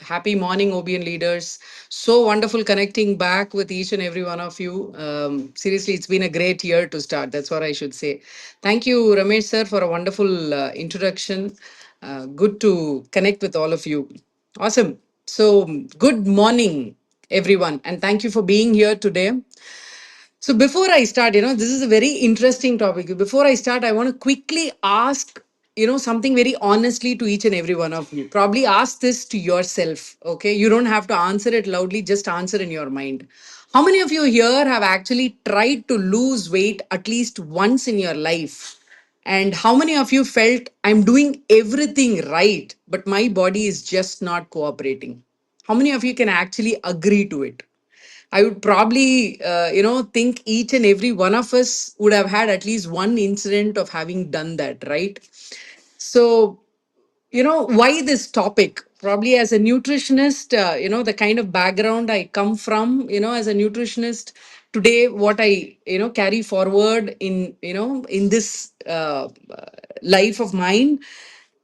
Happy morning, OBN leaders. So wonderful connecting back with each and every one of you. Seriously, it's been a great year to start. That's what I should say. Thank you, Ramesh sir, for a wonderful introduction. Good to connect with all of you. Awesome. So, good morning, everyone, and thank you for being here today. So before I start, this is a very interesting topic. Before I start, I want to quickly ask, something very honestly to each and every one of you. Probably ask this to yourself, okay? You don't have to answer it loudly, just answer in your mind. How many of you here have actually tried to lose weight at least once in your life? And how many of you felt I'm doing everything right, but my body is just not cooperating? How many of you can actually agree to it? I would probably, think each and every one of us would have had at least one incident of having done that, right? So, why this topic? Probably as a nutritionist, the kind of background I come from, as a nutritionist, today what I, carry forward in this life of mine,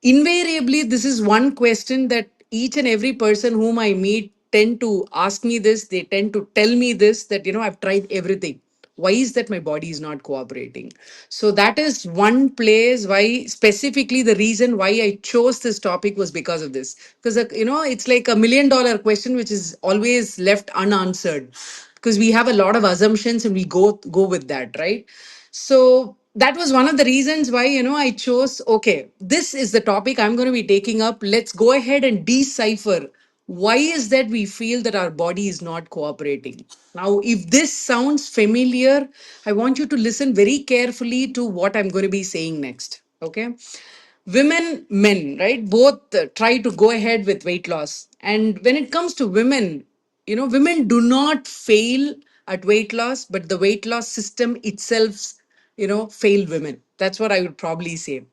invariably this is one question that each and every person whom I meet tend to ask me this. They tend to tell me this, that I've tried everything. Why is that my body is not cooperating? So that is one place why, specifically the reason why I chose this topic was because of this. Because it's like $1 million question which is always left unanswered, because we have a lot of assumptions and we go with that, right? So that was one of the reasons why I chose, okay, this is the topic I'm going to be taking up. Let's go ahead and decipher why is that we feel that our body is not cooperating. Now, if this sounds familiar, I want you to listen very carefully to what I'm going to be saying next. Okay? Women, men, right, both try to go ahead with weight loss. And when it comes to women, women do not fail at weight loss, but the weight loss system itself, fail women. That's what I would probably say.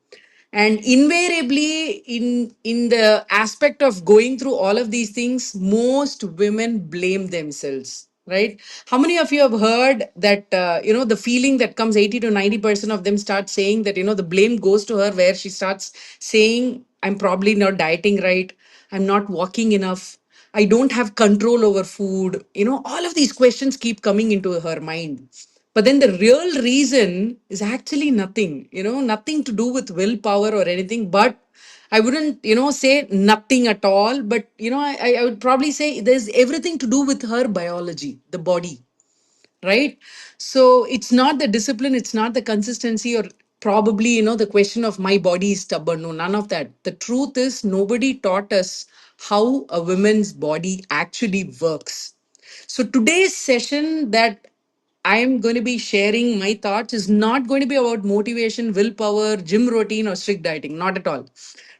And invariably, in the aspect of going through all of these things, most women blame themselves, right? How many of you have heard that the feeling that comes, 80 to 90% of them start saying that the blame goes to her, where she starts saying, I'm probably not dieting right, I'm not walking enough, I don't have control over food. All of these questions keep coming into her mind. But then the real reason is actually nothing, nothing to do with willpower or anything. But I wouldn't, say nothing at all. But, I would probably say there's everything to do with her biology, the body, right? So it's not the discipline, it's not the consistency, or probably the question of my body is stubborn. No, none of that. The truth is, nobody taught us how a woman's body actually works. So today's session that I am going to be sharing my thoughts is not going to be about motivation, willpower, gym routine, or strict dieting. Not at all.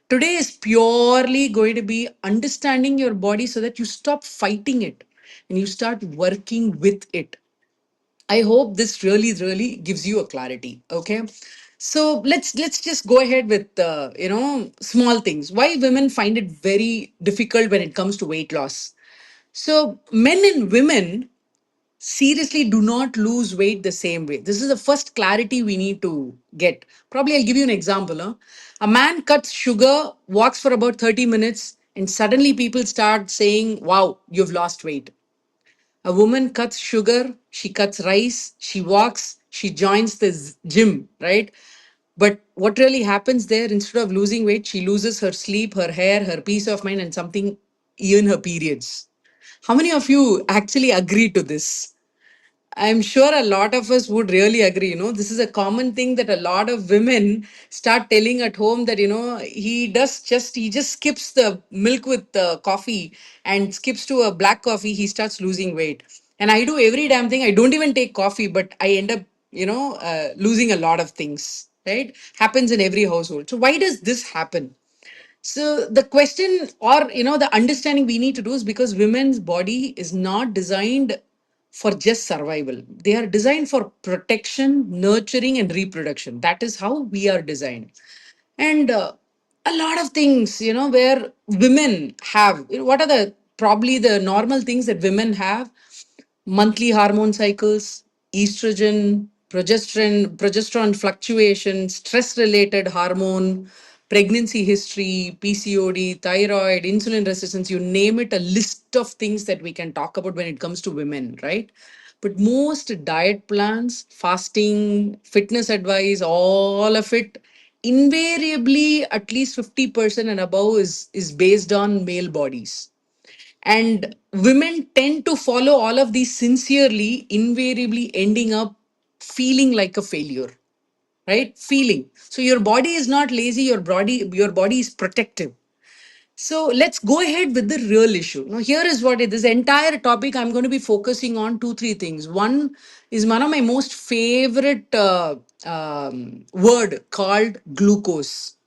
Today is purely going to be understanding your body so that you stop fighting it and you start working with it. I hope this really gives you a clarity. Okay. So let's just go ahead with small things. Why women find it very difficult when it comes to weight loss. So men and women seriously do not lose weight the same way. This is the first clarity we need to get. Probably I'll give you an example. A man cuts sugar, walks for about 30 minutes, and suddenly people start saying, wow, you've lost weight. A woman cuts sugar, she cuts rice, she walks, she joins the gym, right? But what really happens there, instead of losing weight, she loses her sleep, her hair, her peace of mind, and something, even her periods. How many of you actually agree to this? I'm sure a lot of us would really agree. This is a common thing that a lot of women start telling at home, that, he just skips the milk with the coffee and skips to a black coffee. He starts losing weight. And I do every damn thing. I don't even take coffee, but I end up, losing a lot of things, right? Happens in every household. So why does this happen? So the question, or the understanding we need to do is, because women's body is not designed for just survival. They are designed for protection, nurturing, and reproduction. That is how we are designed. And a lot of things, where women have, what are the probably the normal things that women have? Monthly hormone cycles, estrogen, progesterone fluctuations, stress related hormone, pregnancy history, PCOD, thyroid, insulin resistance, you name it, a list of things that we can talk about when it comes to women, right? But most diet plans, fasting, fitness advice, all of it, invariably at least 50% and above is based on male bodies. And women tend to follow all of these sincerely, invariably ending up feeling like a failure, right? Feeling. So your body is not lazy, your body is protective. So let's go ahead with the real issue. Now, here is what this entire topic I'm going to be focusing on two, three things. One is one of my most favorite word called glucose.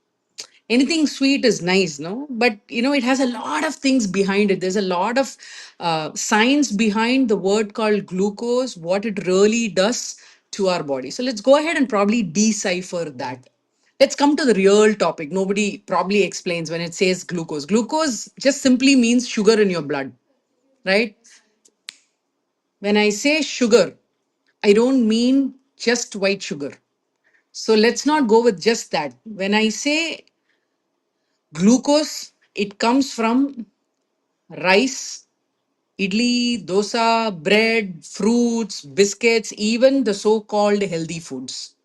Anything sweet is nice, no, but it has a lot of things behind it. There's a lot of science behind the word called glucose, what it really does to our body. So let's go ahead and probably decipher that. Let's come to the real topic. Nobody probably explains when it says glucose just simply means sugar in your blood, right? When I say sugar, I don't mean just white sugar. So let's not go with just that. When I say glucose, it comes from rice, idli, dosa, bread, fruits, biscuits, even the so called healthy foods.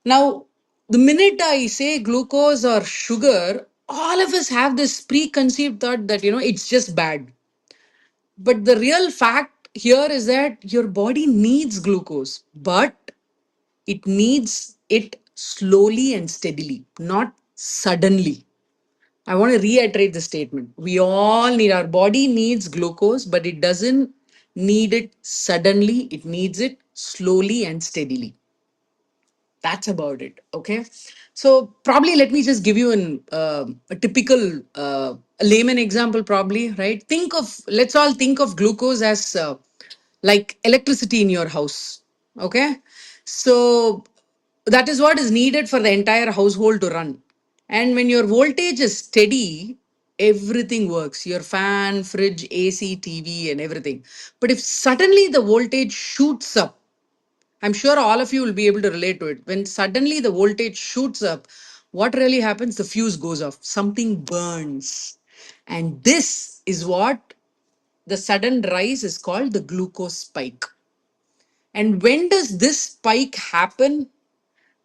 Now, the minute I say glucose or sugar, all of us have this preconceived thought that, it's just bad. But the real fact here is that your body needs glucose, but it needs it slowly and steadily, not suddenly. I want to reiterate the statement. We all need, our body needs glucose, but it doesn't need it suddenly. It needs it slowly and steadily. That's about it. Okay. So probably let me just give you a typical layman example, probably, right? Let's all think of glucose as like electricity in your house. Okay. So that is what is needed for the entire household to run. And when your voltage is steady, everything works, your fan, fridge, AC, TV, and everything. But if suddenly the voltage shoots up, I'm sure all of you will be able to relate to it. When suddenly the voltage shoots up, what really happens? The fuse goes off, something burns. And this is what the sudden rise is called the glucose spike. And when does this spike happen?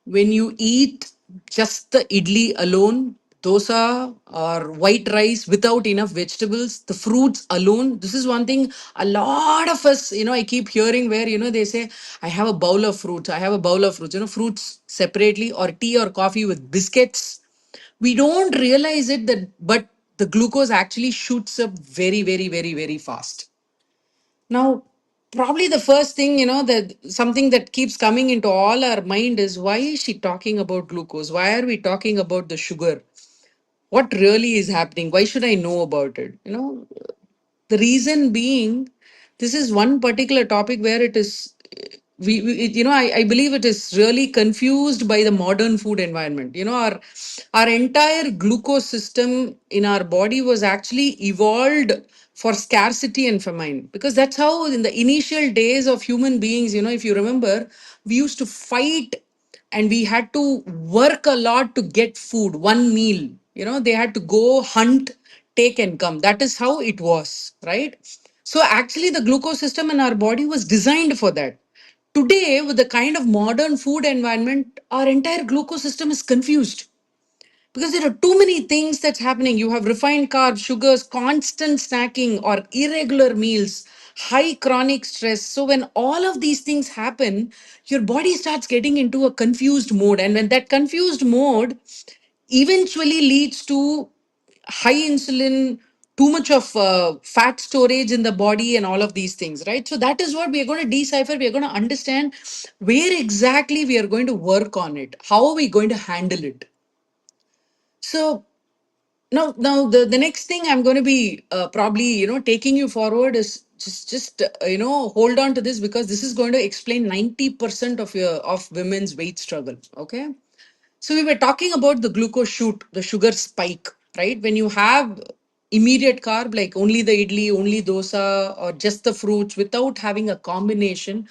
When you eat just the idli alone, dosa or white rice without enough vegetables, the fruits alone. This is one thing a lot of us, I keep hearing where, they say, I have a bowl of fruits, I have a bowl of fruits, fruits separately or tea or coffee with biscuits. We don't realize it that, but the glucose actually shoots up very, very, very, very fast. Now, probably the first thing, that something that keeps coming into all our mind is, why is she talking about glucose? Why are we talking about the sugar? What really is happening? Why should I know about it? The reason being, this is one particular topic where it is, I believe it is really confused by the modern food environment. Our entire glucose system in our body was actually evolved for scarcity and famine, because that's how in the initial days of human beings, if you remember, we used to fight and we had to work a lot to get food, one meal. They had to go hunt, take and come. That is how it was, right? So actually, the glucose system in our body was designed for that. Today, with the kind of modern food environment, our entire glucose system is confused because there are too many things that's happening. You have refined carbs, sugars, constant snacking or irregular meals, high chronic stress. So when all of these things happen, your body starts getting into a confused mode, and when that confused mode eventually leads to high insulin, too much of fat storage in the body, and all of these things, right? So that is what we are going to decipher. We are going to understand where exactly we are going to work on it. How are we going to handle it? So now the next thing I'm going to be probably taking you forward is just hold on to this, because this is going to explain 90% of women's weight struggle. Okay, so we were talking about the glucose shoot, the sugar spike, right? When you have immediate carb like only the idli, only dosa, or just the fruits without having a combination,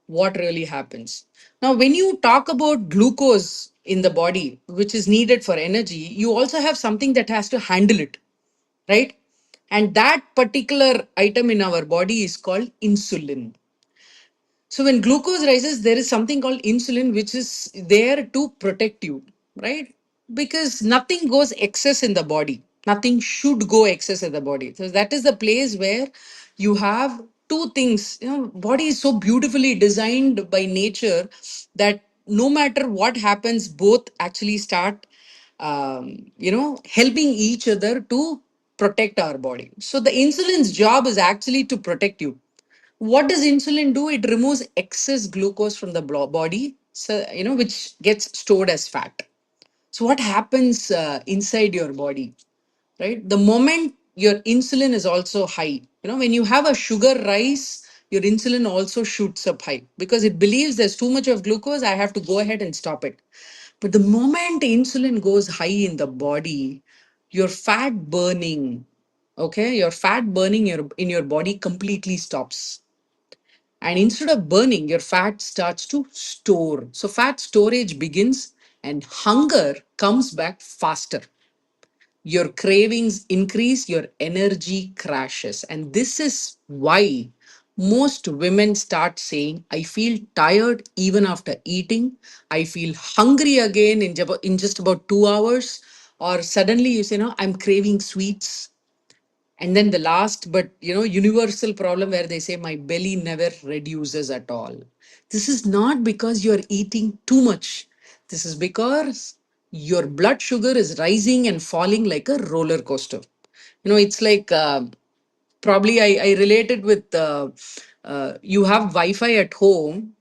what really happens. Now, when you talk about glucose in the body, which is needed for energy, you also have something that has to handle it, right? And that particular item in our body is called insulin. So when glucose rises, there is something called insulin, which is there to protect you, right? Because nothing goes excess in the body. Nothing should go excess in the body. So that is the place where you have two things. Body is so beautifully designed by nature that no matter what happens, both actually start, helping each other to protect our body. So the insulin's job is actually to protect you. What does insulin do? It removes excess glucose from the body, so which gets stored as fat. So what happens inside your body, right? The moment your insulin is also high, when you have a sugar rise, your insulin also shoots up high because it believes there's too much of glucose. I have to go ahead and stop it. But the moment insulin goes high in the body, your fat burning, okay, your fat burning in your body completely stops, and instead of burning, your fat starts to store. So fat storage begins and hunger comes back faster. Your cravings increase, your energy crashes. And this is why most women start saying, I feel tired even after eating. I feel hungry again in just about 2 hours. Or suddenly you say, no, I'm craving sweets. And then the last, but universal problem where they say my belly never reduces at all. This is not because you're eating too much. This is because your blood sugar is rising and falling like a roller coaster. It's like, probably I related with, you have Wi-Fi at home.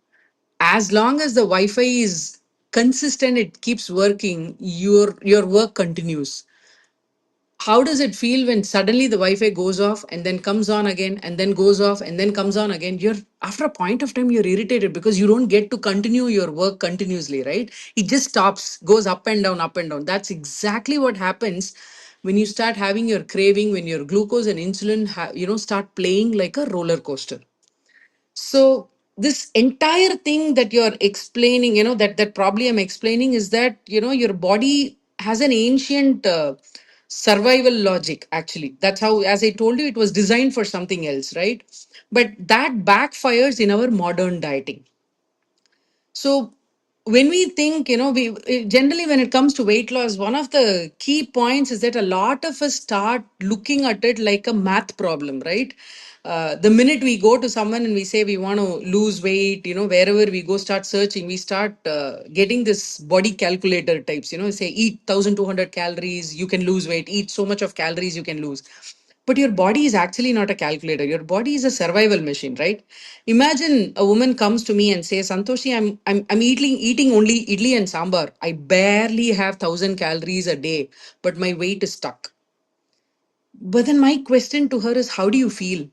As long as the Wi-Fi is consistent, it keeps working. Your work continues. How does it feel when suddenly the Wi-Fi goes off and then comes on again and then goes off and then comes on again? You're, after a point of time, you're irritated because you don't get to continue your work continuously, right? It just stops, goes up and down, up and down. That's exactly what happens when you start having your craving, when your glucose and insulin start playing like a roller coaster. So this entire thing that you're explaining, that probably I'm explaining, is that your body has an ancient survival logic. Actually, that's how, as I told you, it was designed for something else, right? But that backfires in our modern dieting. So when we think, generally when it comes to weight loss, one of the key points is that a lot of us start looking at it like a math problem, right? The minute we go to someone and we say we want to lose weight, wherever we go, start searching, we start getting this body calculator types, say eat 1200 calories, you can lose weight, eat so much of calories, you can lose. But your body is actually not a calculator. Your body is a survival machine, right? Imagine a woman comes to me and says, Santoshi, I'm eating only idli and sambar. I barely have 1,000 calories a day, but my weight is stuck. But then my question to her is, how do you feel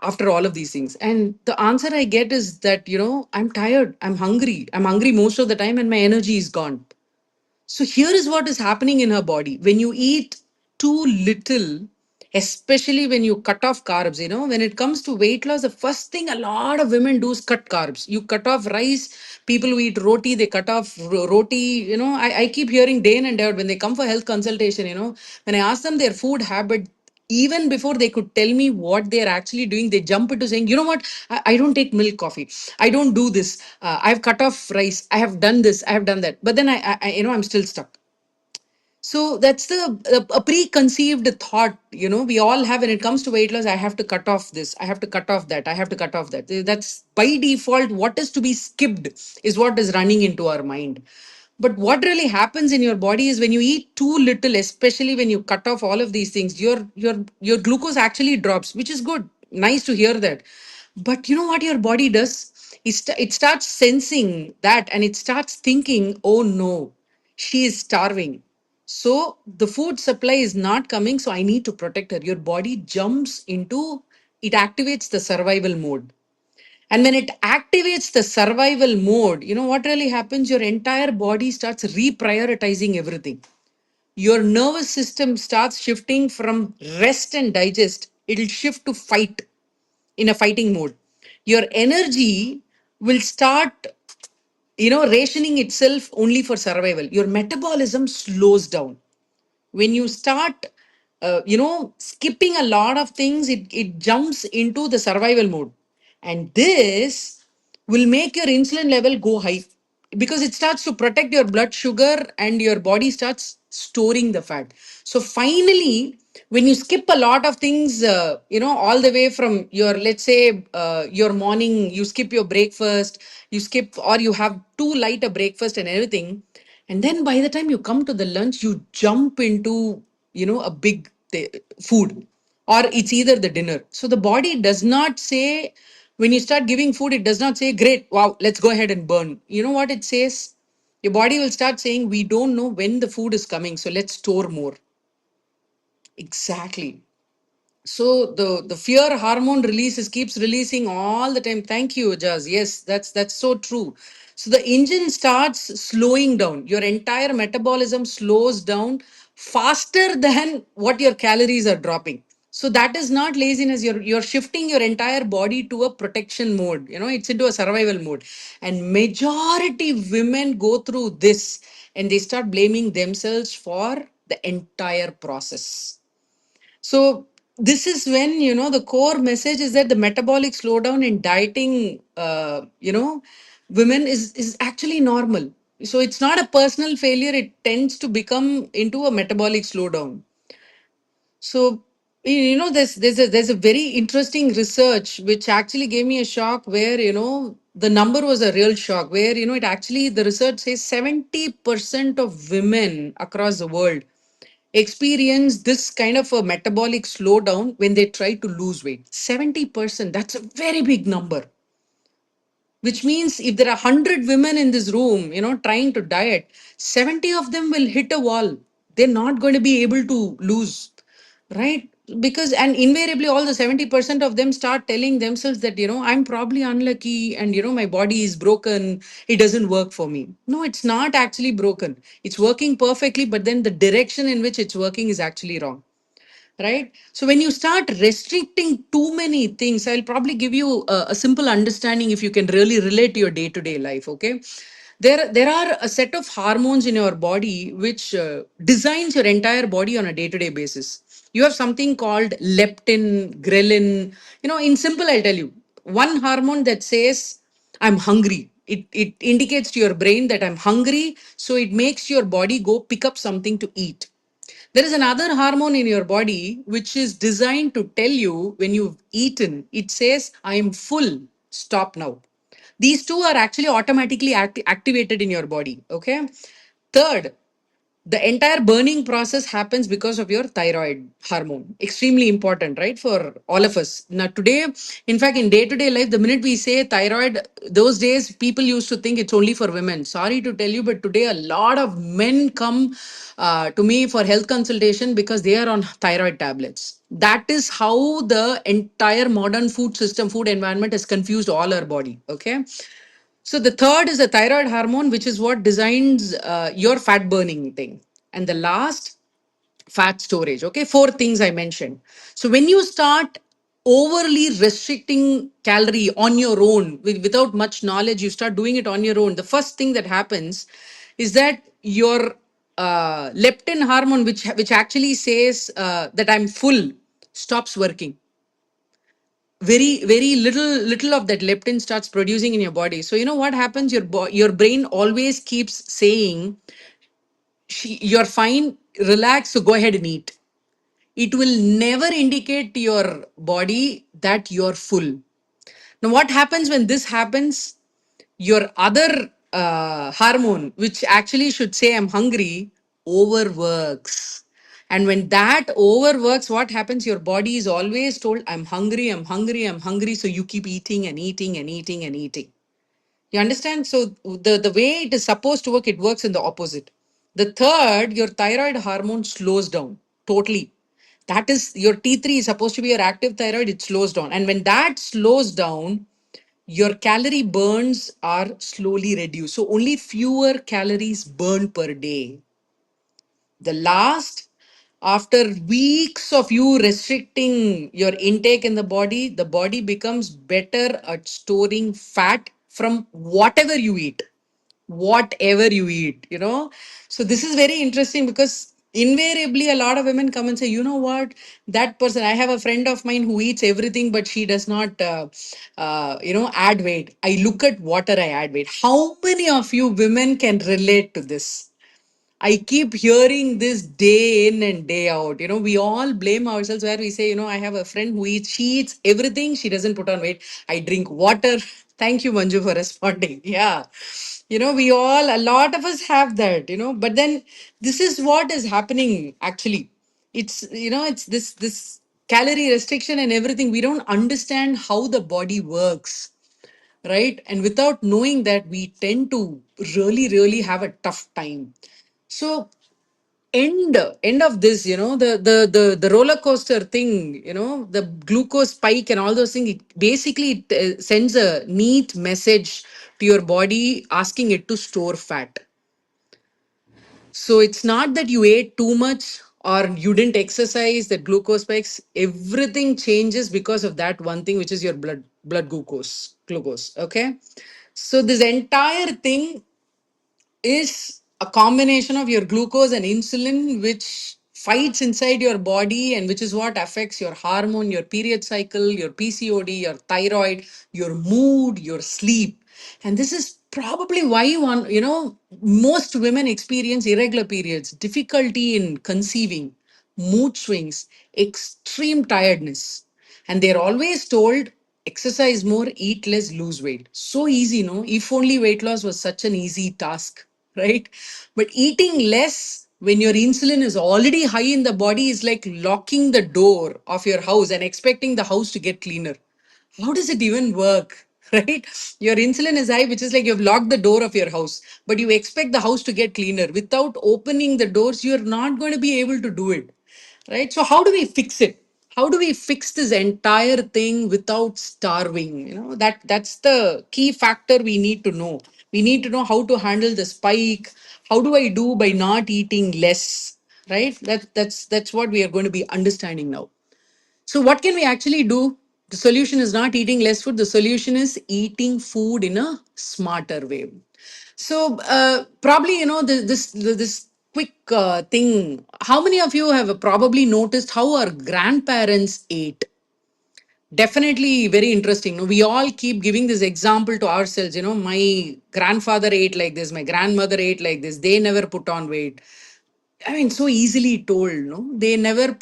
after all of these things? And the answer I get is that, I'm tired, I'm hungry. I'm hungry most of the time and my energy is gone. So here is what is happening in her body. When you eat too little, especially when you cut off carbs, when it comes to weight loss, the first thing a lot of women do is cut carbs. You cut off rice. People who eat roti, they cut off roti. I keep hearing day in and day out when they come for health consultation, when I ask them their food habit, even before they could tell me what they're actually doing, they jump into saying, you know what, I don't take milk coffee, I don't do this, I've cut off rice, I have done this, I have done that, but then I'm still stuck. So that's a preconceived thought, we all have when it comes to weight loss. I have to cut off this, I have to cut off that, I have to cut off that. That's by default what is to be skipped is what is running into our mind. But what really happens in your body is when you eat too little, especially when you cut off all of these things, your glucose actually drops, which is good. Nice to hear that. But you know what your body does? It starts sensing that and it starts thinking, oh no, she is starving. So the food supply is not coming, so I need to protect her. Your body jumps into, it activates the survival mode. And when it activates the survival mode, what really happens? Your entire body starts reprioritizing everything. Your nervous system starts shifting from rest and digest, it'll shift to fight, in a fighting mode. your energy will start, rationing itself only for survival. Your metabolism slows down when you start skipping a lot of things. It jumps into the survival mode, and this will make your insulin level go high, because it starts to protect your blood sugar and your body starts storing the fat. So finally, when you skip a lot of things, all the way from your, let's say, your morning, you skip your breakfast, you skip, or you have too light a breakfast and everything, and then by the time you come to the lunch, you jump into, a big food, or it's either the dinner. So the body does not say, when you start giving food, it does not say, great, wow, let's go ahead and burn. You know what it says? Your body will start saying, we don't know when the food is coming, so let's store more. Exactly. So the fear hormone releases, keeps releasing all the time. Thank you, Jaz. Yes, that's so true. So the engine starts slowing down. Your entire metabolism slows down faster than what your calories are dropping. So that is not laziness. You're shifting your entire body to a protection mode. It's into a survival mode. And majority women go through this, and they start blaming themselves for the entire process. So this is when, the core message is that the metabolic slowdown in dieting, women is actually normal. So it's not a personal failure. It tends to become into a metabolic slowdown. So there's a very interesting research which actually gave me a shock, where the number was a real shock, where it actually, the research says 70% of women across the world experience this kind of a metabolic slowdown when they try to lose weight. 70%, that's a very big number. Which means if there are 100 women in this room, trying to diet, 70 of them will hit a wall. They're not going to be able to lose, right? Because, and invariably, all the 70% of them start telling themselves that, I'm probably unlucky, and, my body is broken. It doesn't work for me. No, it's not actually broken. It's working perfectly, but then the direction in which it's working is actually wrong, right? So when you start restricting too many things, I'll probably give you a simple understanding if you can really relate to your day-to-day life. Okay, there are a set of hormones in your body which designs your entire body on a day-to-day basis. You have something called leptin, ghrelin. In simple, I'll tell you one hormone that says I'm hungry. It indicates to your brain that I'm hungry, so it makes your body go pick up something to eat. There is another hormone in your body which is designed to tell you when you've eaten, it says, I am full, stop now. These two are actually automatically activated in your body. Okay. Third, the entire burning process happens because of your thyroid hormone. Extremely important, right, for all of us. Now today, in fact, in day-to-day life, the minute we say thyroid, those days people used to think it's only for women. Sorry to tell you, but today a lot of men come to me for health consultation because they are on thyroid tablets. That is how the entire modern food system, food environment has confused all our body. Okay. So the third is the thyroid hormone, which is what designs your fat burning thing. And the last, fat storage. Okay, four things I mentioned. So when you start overly restricting calorie on your own without much knowledge, you start doing it on your own. The first thing that happens is that your leptin hormone, which actually says that I'm full, stops working. Very little of that leptin starts producing in your body. So you know what happens, your brain always keeps saying, you're fine, relax, so go ahead and eat. It will never indicate to your body that you're full. Now what happens when this happens? Your other hormone, which actually should say I'm hungry, overworks. And when that overworks, what happens? Your body is always told, I'm hungry, I'm hungry, I'm hungry. So you keep eating and eating and eating and eating. You understand? So the way it is supposed to work, it works in the opposite. The third, your thyroid hormone slows down totally. That is, your T3 is supposed to be your active thyroid, it slows down. And when that slows down, your calorie burns are slowly reduced. So only fewer calories burned per day. The last after weeks of you restricting your intake in the body becomes better at storing fat from whatever you eat, you know. So this is very interesting because invariably a lot of women come and say, you know what, that person, I have a friend of mine who eats everything, but she does not, add weight. I look at water, I add weight. How many of you women can relate to this? I keep hearing this day in and day out. You know, we all blame ourselves where we say, you know, I have a friend who she eats everything, she doesn't put on weight. I drink water. Thank you, Manju, for responding. Yeah. You know, a lot of us have that, you know, but then this is what is happening actually. It's this calorie restriction and everything. We don't understand how the body works, right? And without knowing that, we tend to really have a tough time. So end of this, you know, the roller coaster thing, you know, the glucose spike and all those things, it basically sends a neat message to your body asking it to store fat. So it's not that you ate too much or you didn't exercise, that glucose spikes. Everything changes because of that one thing, which is your blood glucose. Okay. So this entire thing is a combination of your glucose and insulin, which fights inside your body, and which is what affects your hormone, your period cycle, your PCOD, your thyroid, your mood, your sleep. And this is probably why most women experience irregular periods, difficulty in conceiving, mood swings, extreme tiredness. And they're always told exercise more, eat less, lose weight. So easy, no? If only weight loss was such an easy task, right? But eating less when your insulin is already high in the body is like locking the door of your house and expecting the house to get cleaner. How does it even work? Right? Your insulin is high, which is like you've locked the door of your house, but you expect the house to get cleaner. Without opening the doors, you're not going to be able to do it. Right? So, how do we fix it? How do we fix this entire thing without starving? You know, that's the key factor we need to know. We need to know how to handle the spike. How do I do by not eating less? Right? That's what we are going to be understanding now. So, what can we actually do? The solution is not eating less food. The solution is eating food in a smarter way. So, probably, you know, this quick thing. How many of you have probably noticed how our grandparents ate? Definitely very interesting. No, we all keep giving this example to ourselves. You know, my grandfather ate like this, my grandmother ate like this. They never put on weight. I mean, so easily told, no? They never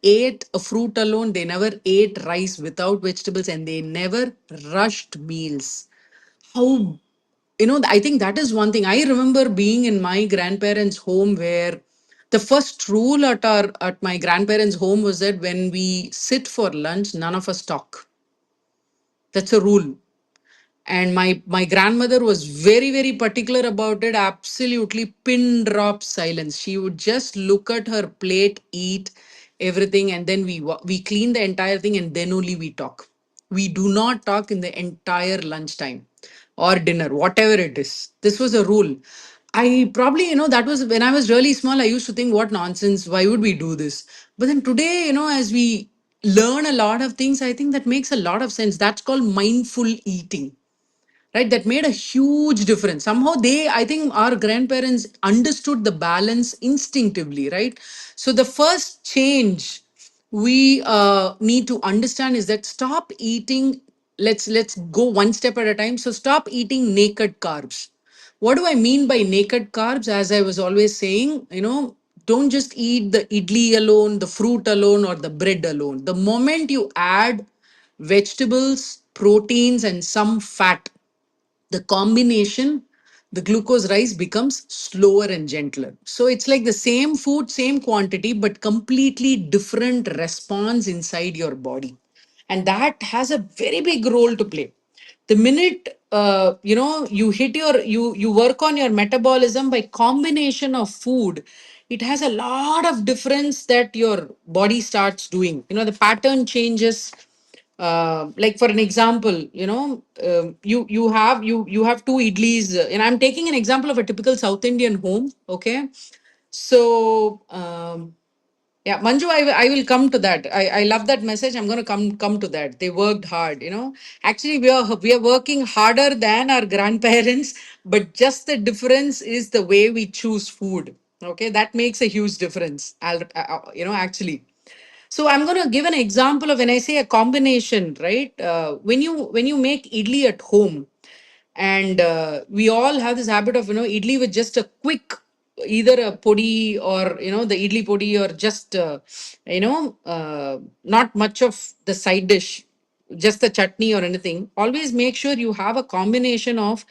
ate a fruit alone. They never ate rice without vegetables, and they never rushed meals. How, you know, I think that is one thing. I remember being in my grandparents' home where the first rule at my grandparents' home was that when we sit for lunch, none of us talk. That's a rule. And my grandmother was very particular about it. Absolutely pin drop silence. She would just look at her plate, eat everything, and then we clean the entire thing, and then only we talk. We do not talk in the entire lunchtime or dinner, whatever it is. This was a rule. I probably, you know, that was when I was really small. I used to think, what nonsense, why would we do this? But then today, you know, as we learn a lot of things, I think that makes a lot of sense. That's called mindful eating, right? That made a huge difference. Somehow they, I think our grandparents understood the balance instinctively, right? So the first change we need to understand is that stop eating. Let's go one step at a time. So stop eating naked carbs. What do I mean by naked carbs? As I was always saying, you know, don't just eat the idli alone, the fruit alone, or the bread alone. The moment you add vegetables, proteins, and some fat, the combination, the glucose rise becomes slower and gentler. So it's like the same food, same quantity, but completely different response inside your body. And that has a very big role to play. The minute you hit you work on your metabolism by combination of food, it has a lot of difference that your body starts doing. You know, the pattern changes. Like for an example, you know, you have two idlis, and I'm taking an example of a typical South Indian home. Okay, so Yeah, Manju, I will come to that. I love that message. I'm going to come to that. They worked hard, you know. Actually, we are working harder than our grandparents, but just the difference is the way we choose food. Okay, that makes a huge difference. You know, actually. So I'm going to give an example of when I say a combination, right? When you make idli at home, and we all have this habit of idli with just a quick, either a podi or the idli podi, or just not much of the side dish, just the chutney or anything. Always make sure you have a combination of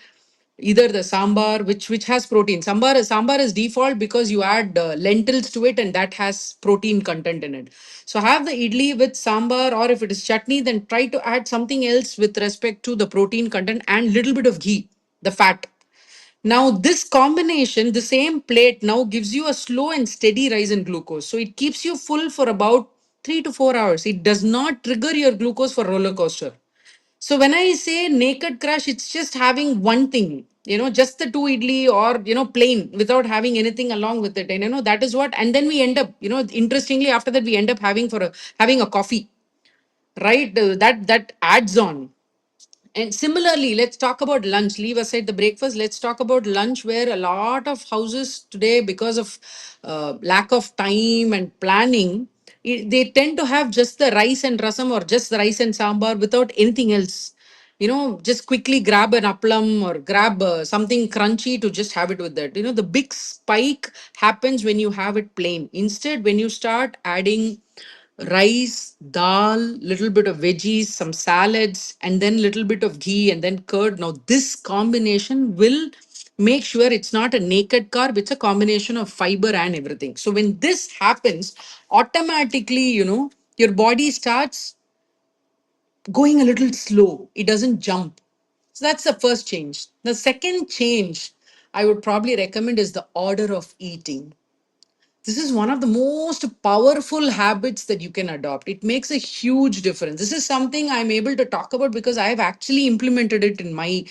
either the sambar, which has protein. Sambar is default because you add lentils to it, and that has protein content in it. So have the idli with sambar, or if it is chutney, then try to add something else with respect to the protein content and little bit of ghee, the fat. Now, this combination, the same plate now gives you a slow and steady rise in glucose. So it keeps you full for about 3 to 4 hours. It does not trigger your glucose for roller coaster. So when I say naked crush, it's just having one thing, just the two idli, or, plain without having anything along with it. And, that is what, and then we end up, interestingly, after that, we end up having a coffee, right? That adds on. And similarly, let's talk about lunch. Leave aside the breakfast. Let's talk about lunch, where a lot of houses today, because of lack of time and planning, they tend to have just the rice and rasam, or just the rice and sambar without anything else. Just quickly grab an appalam, or grab something crunchy to just have it with that. The big spike happens when you have it plain. Instead, when you start adding rice, dal, little bit of veggies, some salads, and then little bit of ghee and then curd. Now, this combination will make sure it's not a naked carb, it's a combination of fiber and everything. So, when this happens, automatically, your body starts going a little slow, it doesn't jump. So, that's the first change. The second change I would probably recommend is the order of eating. This is one of the most powerful habits that you can adopt. It makes a huge difference. This is something I'm able to talk about because I have actually implemented it in my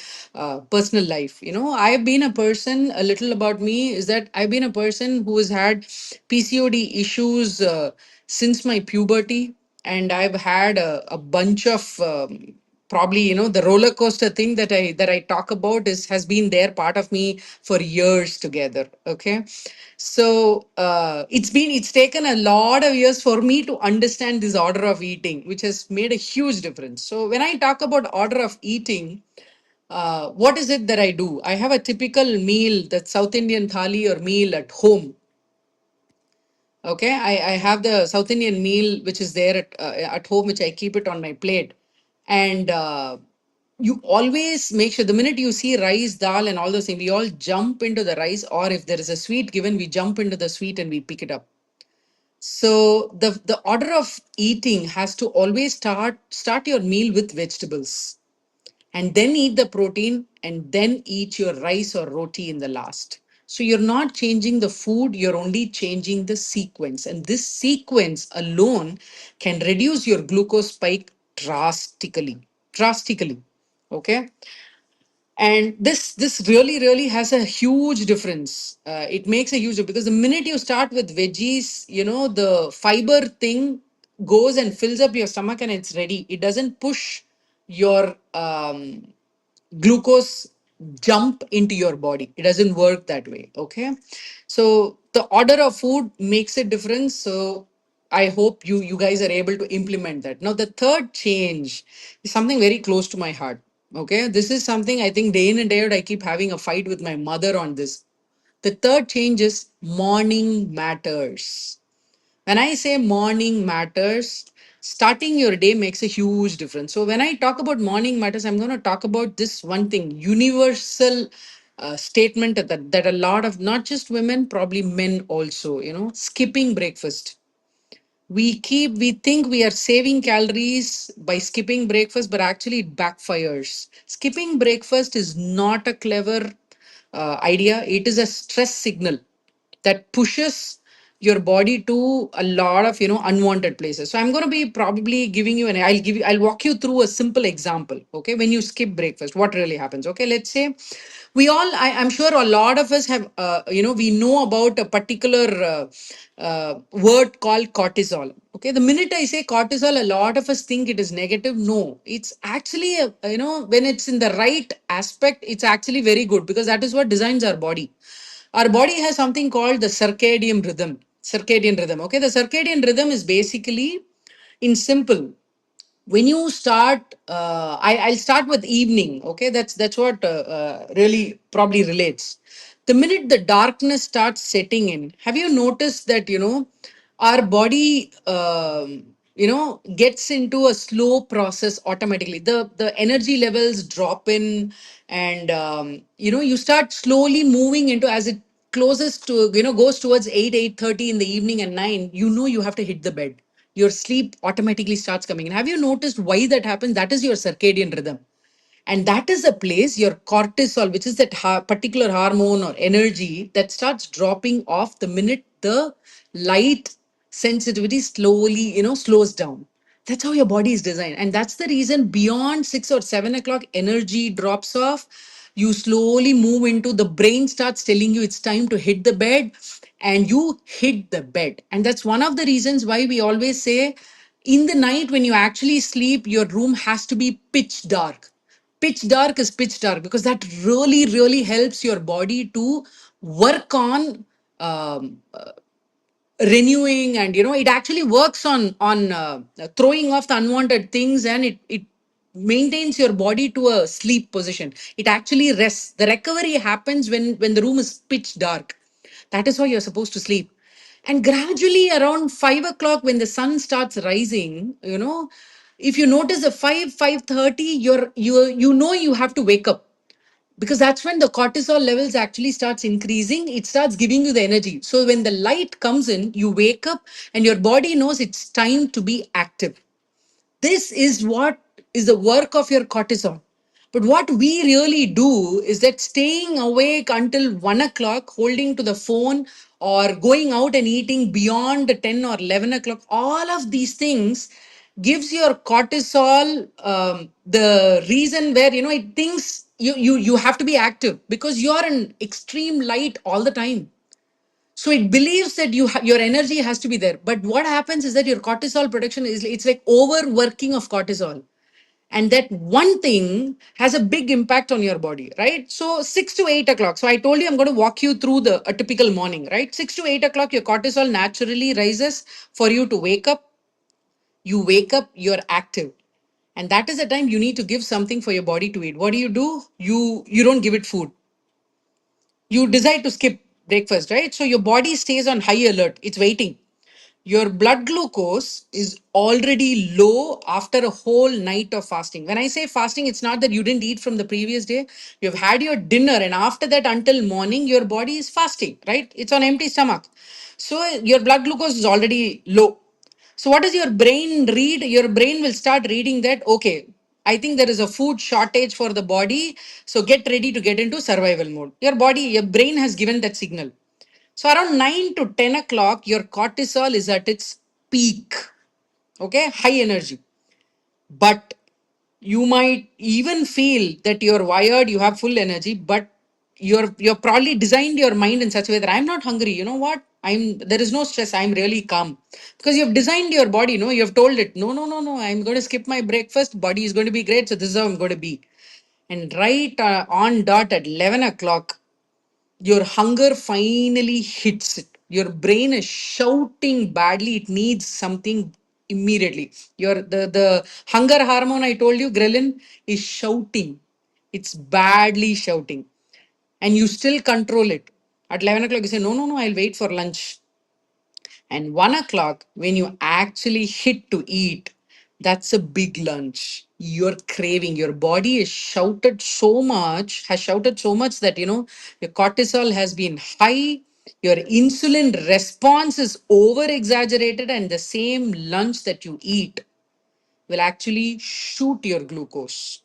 personal life. I've been a person, a little about me is that I've been a person who has had PCOD issues since my puberty, and I've had a bunch of probably the roller coaster thing that I talk about is has been there part of me for years together. Okay, so it's taken a lot of years for me to understand this order of eating, which has made a huge difference. So when I talk about order of eating, what is it that I do? I have a typical meal, that South Indian thali or meal at home. Okay, I have the South Indian meal which is there at home, which I keep it on my plate. And you always make sure the minute you see rice, dal, and all those things, we all jump into the rice, or if there is a sweet given, we jump into the sweet and we pick it up. So the order of eating has to always start your meal with vegetables, and then eat the protein, and then eat your rice or roti in the last. So you're not changing the food, you're only changing the sequence. And this sequence alone can reduce your glucose spike drastically. Drastically. Okay. And this really has a huge difference. It makes a huge difference because the minute you start with veggies, the fiber thing goes and fills up your stomach and it's ready. It doesn't push your glucose jump into your body. It doesn't work that way. Okay, so the order of food makes a difference. So I hope you guys are able to implement that. Now the third change is something very close to my heart. Okay, this is something I think day in and day out I keep having a fight with my mother on this. The third change is morning matters. When I say morning matters, starting your day makes a huge difference. So when I talk about morning matters, I'm going to talk about this one thing, universal statement that a lot of not just women, probably men also, skipping breakfast. We think we are saving calories by skipping breakfast, but actually it backfires. Skipping breakfast is not a clever idea. It is a stress signal that pushes your body to a lot of unwanted places. So I'm going to be probably giving you, and I'll walk you through a simple example. Okay, when you skip breakfast, what really happens? Okay, let's say I'm sure a lot of us have, we know about a particular word called cortisol. Okay, the minute I say cortisol, a lot of us think it is negative. No, it's actually, when it's in the right aspect, it's actually very good, because that is what designs our body. Our body has something called the circadian rhythm. Circadian rhythm. Okay, the circadian rhythm is basically, in simple, when you start, I'll start with evening. Okay, that's what really probably relates. The minute the darkness starts setting in, have you noticed that our body gets into a slow process automatically? The energy levels drop in, and you start slowly moving into, as it closes to, goes towards 8:30 in the evening and 9, you have to hit the bed. Your sleep automatically starts coming in. Have you noticed why that happens? That is your circadian rhythm. And that is a place your cortisol, which is that particular hormone or energy, that starts dropping off the minute the light sensitivity slowly, slows down. That's how your body is designed. And that's the reason beyond 6 or 7 o'clock, energy drops off. You slowly move into, the brain starts telling you it's time to hit the bed, and you hit the bed. And that's one of the reasons why we always say, in the night when you actually sleep, your room has to be pitch dark. Pitch dark is pitch dark, because that really, really helps your body to work on um, renewing, and it actually works on throwing off the unwanted things, and it maintains your body to a sleep position. It actually rests. The recovery happens when the room is pitch dark. That is how you're supposed to sleep. And gradually around 5 o'clock, when the sun starts rising, if you notice at 5:30, you have to wake up, because that's when the cortisol levels actually starts increasing. It starts giving you the energy. So when the light comes in, you wake up, and your body knows it's time to be active. This is what is the work of your cortisol. But what we really do is that staying awake until 1 o'clock, holding to the phone, or going out and eating beyond 10 or 11 o'clock, all of these things gives your cortisol the reason where it thinks you have to be active, because you're in extreme light all the time. So it believes that your energy has to be there. But what happens is that your cortisol production is, it's like overworking of cortisol. And that one thing has a big impact on your body, right? So 6 to 8 o'clock. So I told you I'm going to walk you through a typical morning, right? 6 to 8 o'clock, your cortisol naturally rises for you to wake up. You wake up, you're active. And that is the time you need to give something for your body to eat. What do? You don't give it food. You decide to skip breakfast, right? So your body stays on high alert. It's waiting. Your blood glucose is already low after a whole night of fasting. When I say fasting, it's not that you didn't eat from the previous day. You've had your dinner, and after that, until morning, your body is fasting, right? It's on empty stomach. So your blood glucose is already low. So what does your brain read? Your brain will start reading that, okay, I think there is a food shortage for the body. So get ready to get into survival mode. Your brain has given that signal. So around 9 to 10 o'clock, your cortisol is at its peak. Okay, high energy. But you might even feel that you're wired, you have full energy, but you're probably designed your mind in such a way that I'm not hungry. You know what? There is no stress. I'm really calm. Because you've designed your body, you have told it, no, no, no, no, I'm going to skip my breakfast, body is going to be great, so this is how I'm going to be. And right on dot at 11 o'clock, your hunger finally hits it. Your brain is shouting badly. It needs something immediately. The hunger hormone I told you, ghrelin, is shouting. It's badly shouting. And you still control it. At 11 o'clock, you say, no, no, no, I'll wait for lunch. And 1 o'clock, when you actually hit to eat, that's a big lunch. You're craving. Your body has shouted so much that, your cortisol has been high. Your insulin response is over exaggerated, and the same lunch that you eat will actually shoot your glucose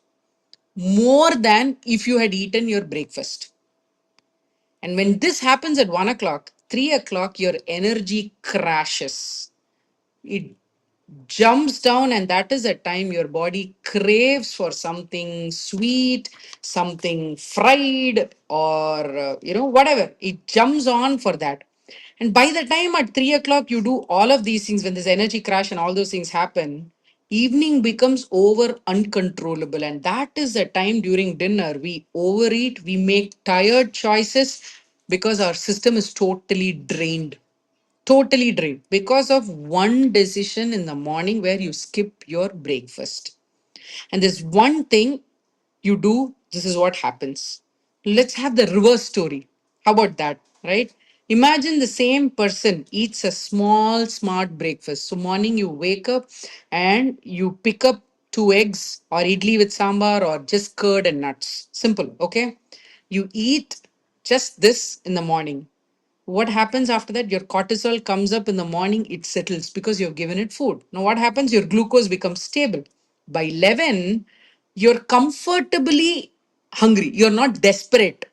more than if you had eaten your breakfast. And when this happens at 1 o'clock, 3 o'clock, your energy crashes. It jumps down, and that is a time your body craves for something sweet, something fried, or whatever. It jumps on for that. And by the time at 3 o'clock you do all of these things, when this energy crash and all those things happen, evening becomes over uncontrollable. And that is the time during dinner we overeat, we make tired choices because our system is totally drained because of one decision in the morning where you skip your breakfast. And there's one thing you do, this is what happens. Let's have the reverse story. How about that, right? Imagine the same person eats a small, smart breakfast. So, morning you wake up and you pick up two eggs or idli with sambar or just curd and nuts. Simple, okay? You eat just this in the morning. What happens after that? Your cortisol comes up in the morning, it settles because you've given it food. Now, what happens? Your glucose becomes stable. By 11, you're comfortably hungry. You're not desperate,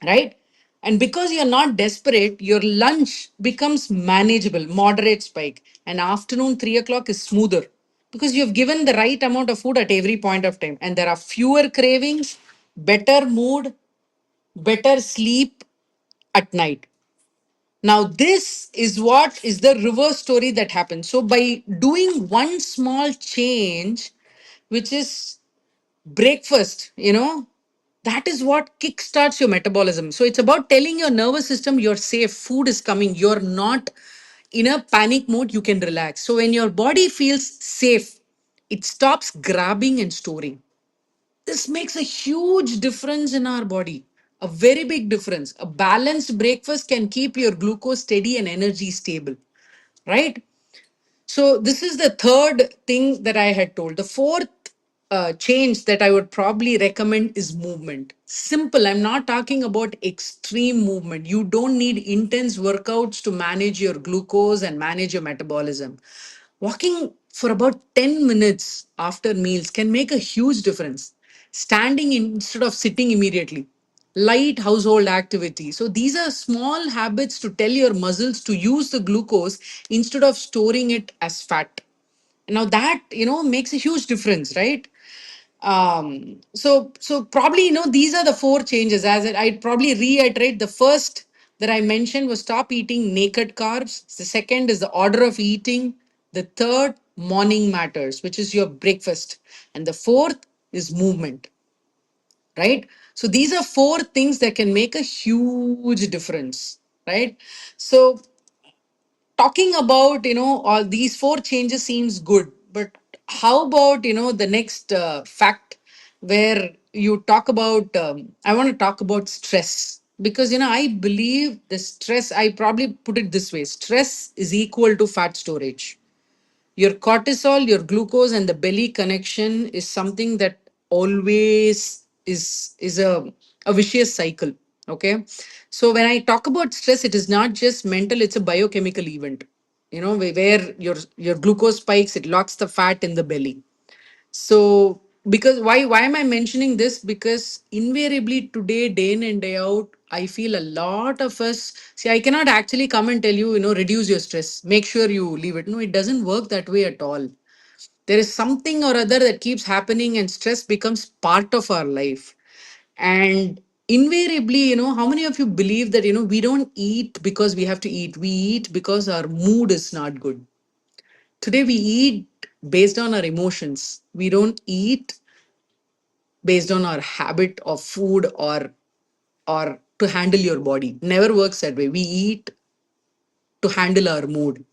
right? And because you're not desperate, your lunch becomes manageable, moderate spike. And afternoon, 3 o'clock is smoother because you've given the right amount of food at every point of time. And there are fewer cravings, better mood, better sleep at night. Now, this is what is the reverse story that happens. So, by doing one small change, which is breakfast, that is what kickstarts your metabolism. So, it's about telling your nervous system you're safe, food is coming, you're not in a panic mode, you can relax. So, when your body feels safe, it stops grabbing and storing. This makes a huge difference in our body, a very big difference. A balanced breakfast can keep your glucose steady and energy stable, right? So, this is the third thing that I had told. The fourth change that I would probably recommend is movement. Simple. I'm not talking about extreme movement. You don't need intense workouts to manage your glucose and manage your metabolism. Walking for about 10 minutes after meals can make a huge difference. Standing instead of sitting immediately. Light household activity. So these are small habits to tell your muscles to use the glucose instead of storing it as fat. Now that makes a huge difference, right? So probably these are the four changes. I'd probably reiterate, the first that I mentioned was stop eating naked carbs. The second is the order of eating. The third, morning matters, which is your breakfast. And the fourth is movement, right? So these are four things that can make a huge difference, right? So talking about all these four changes seems good, but how about the next fact where you talk about I want to talk about stress, because I believe the stress, I probably put it this way: stress is equal to fat storage. Your cortisol, your glucose, and the belly connection is something that always is a vicious cycle. Okay. So when I talk about stress, it is not just mental, it's a biochemical event. Where your glucose spikes, it locks the fat in the belly. So because why am I mentioning this? Because invariably today, day in and day out, I feel a lot of us see, I cannot actually come and tell you, reduce your stress, make sure you leave it. No, it doesn't work that way at all. There is something or other that keeps happening, and stress becomes part of our life. And invariably, how many of you believe that, we don't eat because we have to eat, we eat because our mood is not good. Today, we eat based on our emotions. We don't eat based on our habit of food or to handle your body. Never works that way. We eat to handle our mood.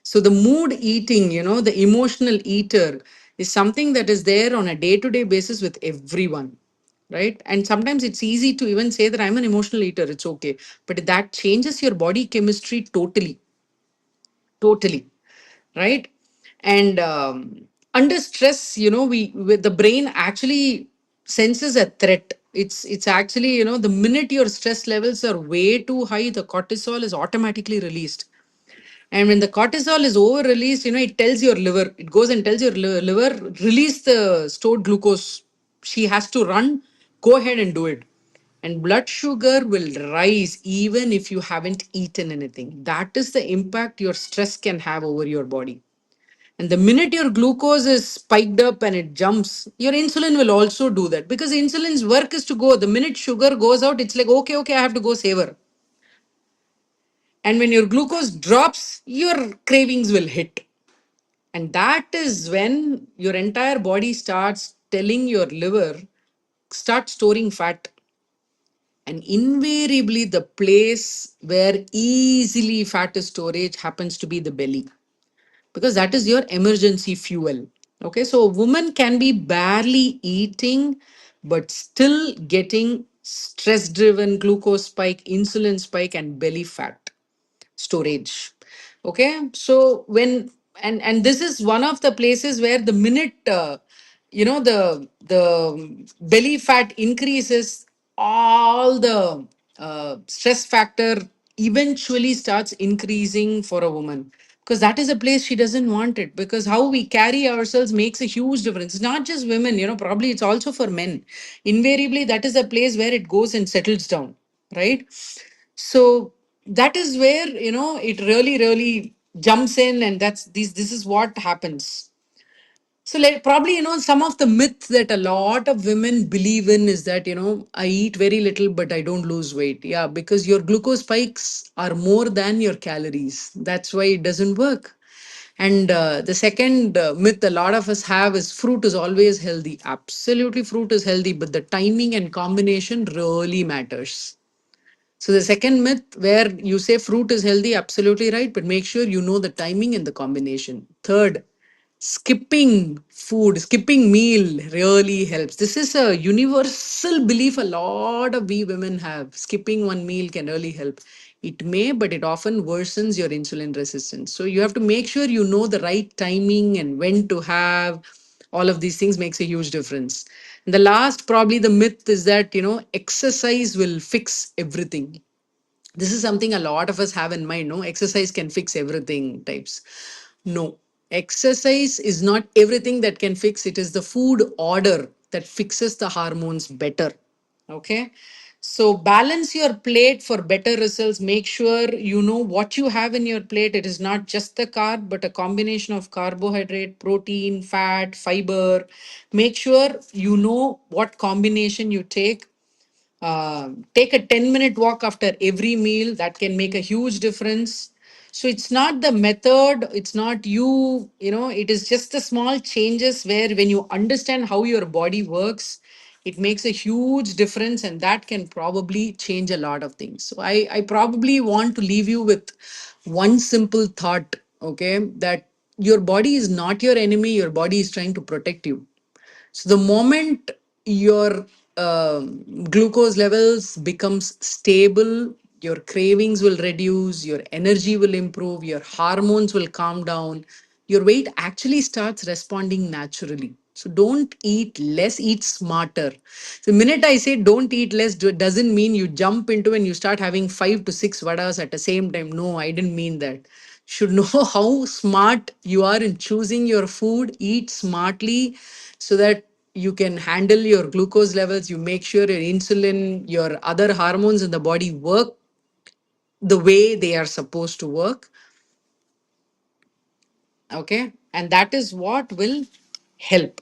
So the mood eating, the emotional eater is something that is there on a day-to-day basis with everyone, right? And sometimes it's easy to even say that I'm an emotional eater, it's okay. But that changes your body chemistry totally, right? And under stress, we with the brain actually senses a threat. It's actually, the minute your stress levels are way too high, the cortisol is automatically released. And when the cortisol is over released, it tells your liver, it goes and tells your liver, release the stored glucose. She has to run, go ahead and do it. and blood sugar will rise even if you haven't eaten anything. That is the impact your stress can have over your body. And the minute your glucose is spiked up and it jumps, your insulin will also do that, because insulin's work is to go. The minute sugar goes out, it's like, okay, okay, I have to go savor. And when your glucose drops, your cravings will hit. And that is when your entire body starts telling your liver, start storing fat. And invariably, the place where easily fat is storage happens to be the belly, because that is your emergency fuel. Okay, so a woman can be barely eating, but still getting stress driven glucose spike, insulin spike, and belly fat storage. Okay, so when, and this is one of the places where the minute the belly fat increases, all the stress factor eventually starts increasing for a woman, because that is a place she doesn't want it, because how we carry ourselves makes a huge difference. It's not just women, probably it's also for men. Invariably, that is a place where it goes and settles down, right? So that is where it really really jumps in, and this is what happens. So probably some of the myths that a lot of women believe in is that I eat very little but I don't lose weight. Yeah, because your glucose spikes are more than your calories. That's why it doesn't work. And the second myth a lot of us have is fruit is always healthy. Absolutely, fruit is healthy, but the timing and combination really matters. So the second myth, where you say fruit is healthy, absolutely right, but make sure you know the timing and the combination. Third, skipping food, skipping meal really helps. This is a universal belief a lot of we women have. Skipping one meal can really help. It may, but it often worsens your insulin resistance. So you have to make sure you know the right timing and when to have. All of these things makes a huge difference. And the last, probably the myth is that exercise will fix everything. This is something a lot of us have in mind. No, exercise can fix everything types. No, exercise is not everything that can fix. It is the food order that fixes the hormones better. Okay, so balance your plate for better results. Make sure you know what you have in your plate. It is not just the carb, but a combination of carbohydrate, protein, fat, fiber. Make sure you know what combination you take. Take a 10-minute walk after every meal. That can make a huge difference. So it's not the method, it's not it is just the small changes where when you understand how your body works, it makes a huge difference, and that can probably change a lot of things. So I probably want to leave you with one simple thought, okay, that your body is not your enemy, your body is trying to protect you. So the moment your glucose levels becomes stable, your cravings will reduce, your energy will improve, your hormones will calm down, your weight actually starts responding naturally. So don't eat less, eat smarter. The minute I say don't eat less, doesn't mean you jump into and you start having 5 to 6 vadas at the same time. No, I didn't mean that. Should know how smart you are in choosing your food. Eat smartly so that you can handle your glucose levels. You make sure your insulin, your other hormones in the body work the way they are supposed to work. Okay, and that is what will help.